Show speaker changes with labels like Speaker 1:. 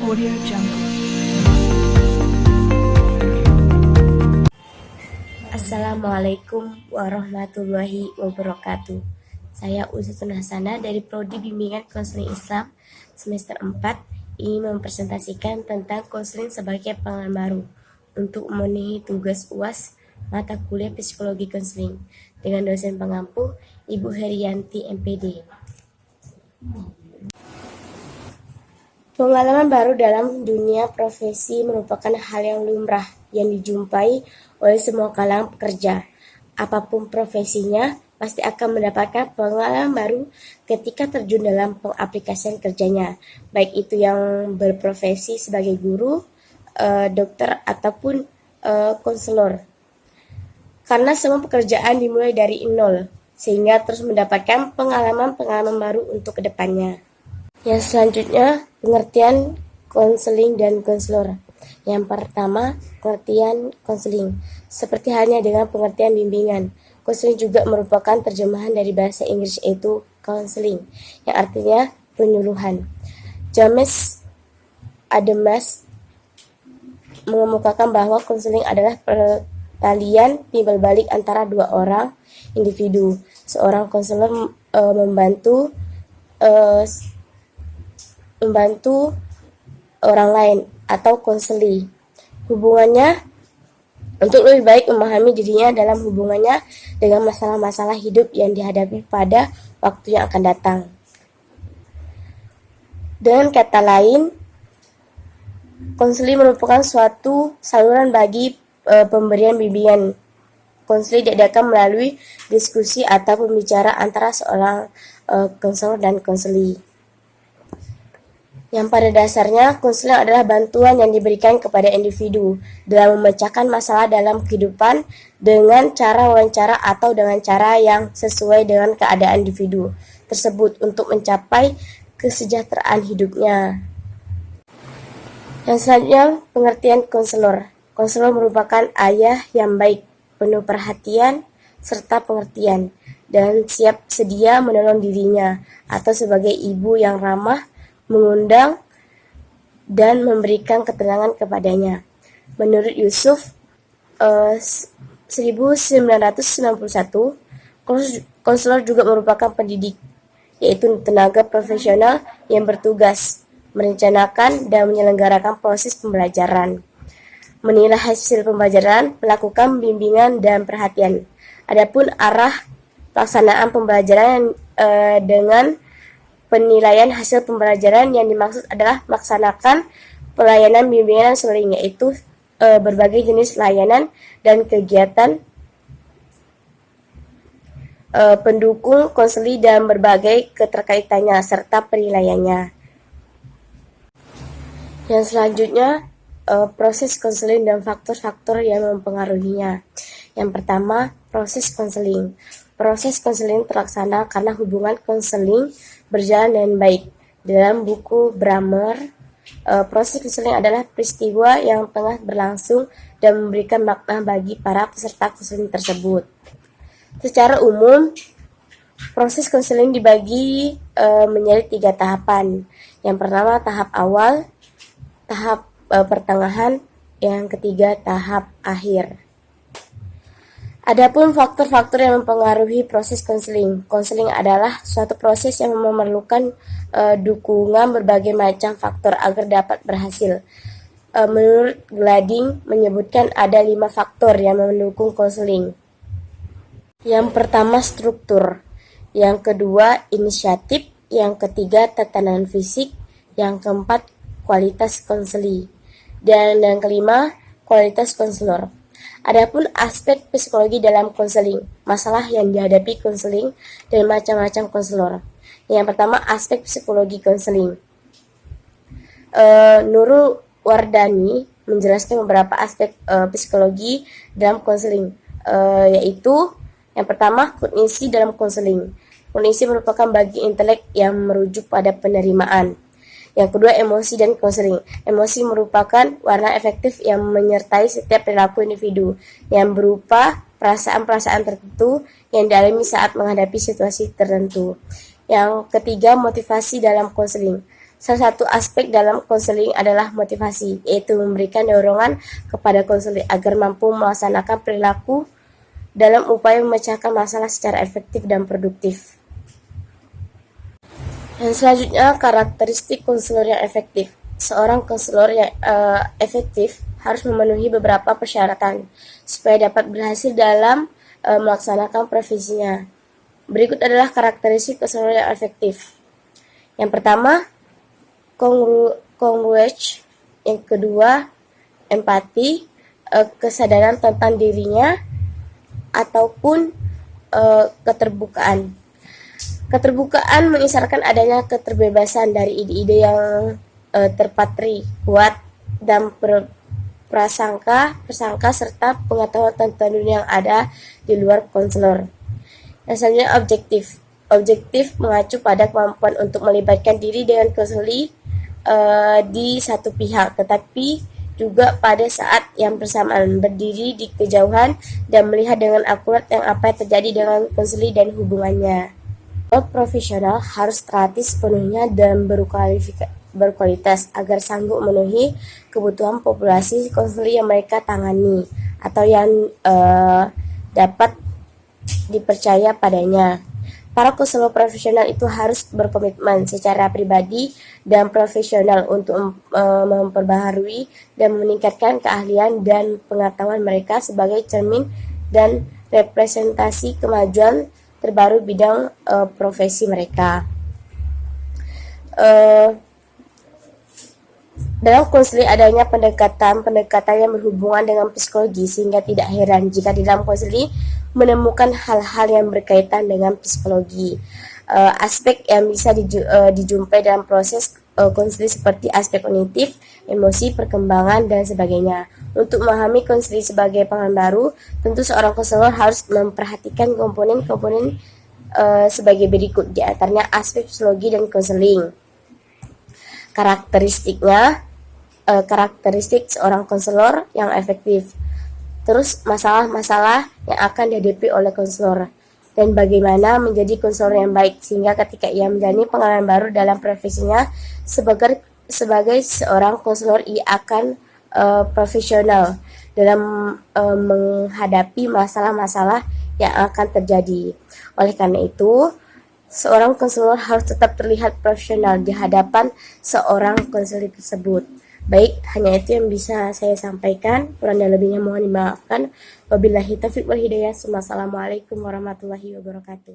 Speaker 1: Audio Jungle.
Speaker 2: Assalamualaikum warahmatullahi wabarakatuh. Saya Usutun Hasanah dari Prodi Bimbingan Konseling Islam semester 4 ingin mempresentasikan tentang konseling sebagai pengalaman baru untuk memenuhi tugas UAS mata kuliah Psikologi Konseling dengan dosen pengampu Ibu Herianti MPD. Pengalaman baru dalam dunia profesi merupakan hal yang lumrah yang dijumpai oleh semua kalangan pekerja. Apapun profesinya, pasti akan mendapatkan pengalaman baru ketika terjun dalam pengaplikasian kerjanya, baik itu yang berprofesi sebagai guru, dokter, ataupun konselor. Karena semua pekerjaan dimulai dari nol, sehingga terus mendapatkan pengalaman-pengalaman baru untuk kedepannya. Yang selanjutnya, pengertian konseling dan konselor. Yang pertama, pengertian konseling. Seperti halnya dengan pengertian bimbingan, konseling juga merupakan terjemahan dari bahasa Inggris yaitu counseling, yang artinya penyuluhan. James Adams mengemukakan bahwa konseling adalah pertalian timbal balik antara dua orang individu. Seorang konselor membantu orang lain atau konseli. Hubungannya untuk lebih baik memahami dirinya dalam hubungannya dengan masalah-masalah hidup yang dihadapi pada waktu yang akan datang. Dengan kata lain, konseli merupakan suatu saluran bagi pemberian bimbingan. Konseli diadakan melalui diskusi atau pembicaraan antara seorang konselor dan konseli. Yang pada dasarnya, konseling adalah bantuan yang diberikan kepada individu dalam memecahkan masalah dalam kehidupan dengan cara wawancara atau dengan cara yang sesuai dengan keadaan individu tersebut untuk mencapai kesejahteraan hidupnya. Yang selanjutnya, pengertian konselor. Konselor merupakan ayah yang baik, penuh perhatian serta pengertian, dan siap sedia menolong dirinya, atau sebagai ibu yang ramah, mengundang dan memberikan ketenangan kepadanya. Menurut Yusuf 1991, konselor juga merupakan pendidik, yaitu tenaga profesional yang bertugas merencanakan dan menyelenggarakan proses pembelajaran, menilai hasil pembelajaran, melakukan bimbingan dan perhatian. Adapun arah pelaksanaan pembelajaran dengan penilaian hasil pembelajaran yang dimaksud adalah melaksanakan pelayanan bimbingan seling, yaitu berbagai jenis layanan dan kegiatan pendukung konseli dan berbagai keterkaitannya serta penilaiannya. Yang selanjutnya, proses konseling dan faktor-faktor yang mempengaruhinya. Yang pertama, proses konseling. Proses konseling terlaksana karena hubungan konseling berjalan dengan baik. Dalam buku Brammer, proses konseling adalah peristiwa yang tengah berlangsung dan memberikan makna bagi para peserta konseling tersebut. Secara umum, proses konseling dibagi menjadi 3 tahapan. Yang pertama, tahap awal, tahap pertengahan, yang ketiga, tahap akhir. Adapun faktor-faktor yang mempengaruhi proses konseling. Konseling adalah suatu proses yang memerlukan dukungan berbagai macam faktor agar dapat berhasil. Menurut Glading menyebutkan ada 5 faktor yang mendukung konseling. Yang pertama, struktur. Yang kedua, inisiatif. Yang ketiga, tatanan fisik. Yang keempat, kualitas konseli. Dan yang kelima, kualitas konselor. Adapun aspek psikologi dalam konseling, masalah yang dihadapi konseling dan macam-macam konselor. Yang pertama, aspek psikologi konseling. Nurul Wardani menjelaskan beberapa aspek psikologi dalam konseling, yaitu yang pertama, kognisi dalam konseling. Kognisi merupakan bagi intelek yang merujuk pada penerimaan. Yang kedua, emosi dan konseling. Emosi merupakan warna efektif yang menyertai setiap perilaku individu yang berupa perasaan-perasaan tertentu yang dialami saat menghadapi situasi tertentu. Yang ketiga, motivasi dalam konseling. Salah satu aspek dalam konseling adalah motivasi, yaitu memberikan dorongan kepada konselor agar mampu melaksanakan perilaku dalam upaya memecahkan masalah secara efektif dan produktif. Dan selanjutnya, karakteristik konselor yang efektif. Seorang konselor yang efektif harus memenuhi beberapa persyaratan supaya dapat berhasil dalam melaksanakan profesinya. Berikut adalah karakteristik konselor yang efektif. Yang pertama, congruence. Yang kedua, empati, kesadaran tentang dirinya, ataupun keterbukaan. Keterbukaan mengisyaratkan adanya keterbebasan dari ide-ide yang terpatri, kuat, dan prasangka serta pengetahuan tentang dunia yang ada di luar konselor. Dan selanjutnya, objektif. Objektif mengacu pada kemampuan untuk melibatkan diri dengan konseling di satu pihak, tetapi juga pada saat yang bersamaan berdiri di kejauhan dan melihat dengan akurat yang apa yang terjadi dengan konseling dan hubungannya. Profesional harus terlatih sepenuhnya dan berkualitas agar sanggup memenuhi kebutuhan populasi konseling yang mereka tangani atau yang dapat dipercaya padanya. Para konselor profesional itu harus berkomitmen secara pribadi dan profesional untuk memperbaharui dan meningkatkan keahlian dan pengetahuan mereka sebagai cermin dan representasi kemajuan terbaru bidang profesi mereka. Dalam konseling adanya pendekatan yang berhubungan dengan psikologi, sehingga tidak heran jika di dalam konseling menemukan hal-hal yang berkaitan dengan psikologi. Aspek yang bisa dijumpai dalam proses konseling seperti aspek kognitif, emosi, perkembangan, dan sebagainya. Untuk memahami konseling sebagai pengalaman baru, tentu seorang konselor harus memperhatikan komponen-komponen sebagai berikut, di antaranya aspek psikologi dan konseling. Karakteristik seorang konselor yang efektif. Terus masalah-masalah yang akan dihadapi oleh konselor dan bagaimana menjadi konselor yang baik sehingga ketika ia menjalani pengalaman baru dalam profesinya sebagai seorang konselor ia akan profesional dalam menghadapi masalah-masalah yang akan terjadi. Oleh karena itu, seorang konselor harus tetap terlihat profesional di hadapan seorang konselor tersebut. Baik, hanya itu yang bisa saya sampaikan. Kurang dan lebihnya mohon dimaafkan. Wabillahi taufiq wal hidayah. Wassalamualaikum warahmatullahi wabarakatuh.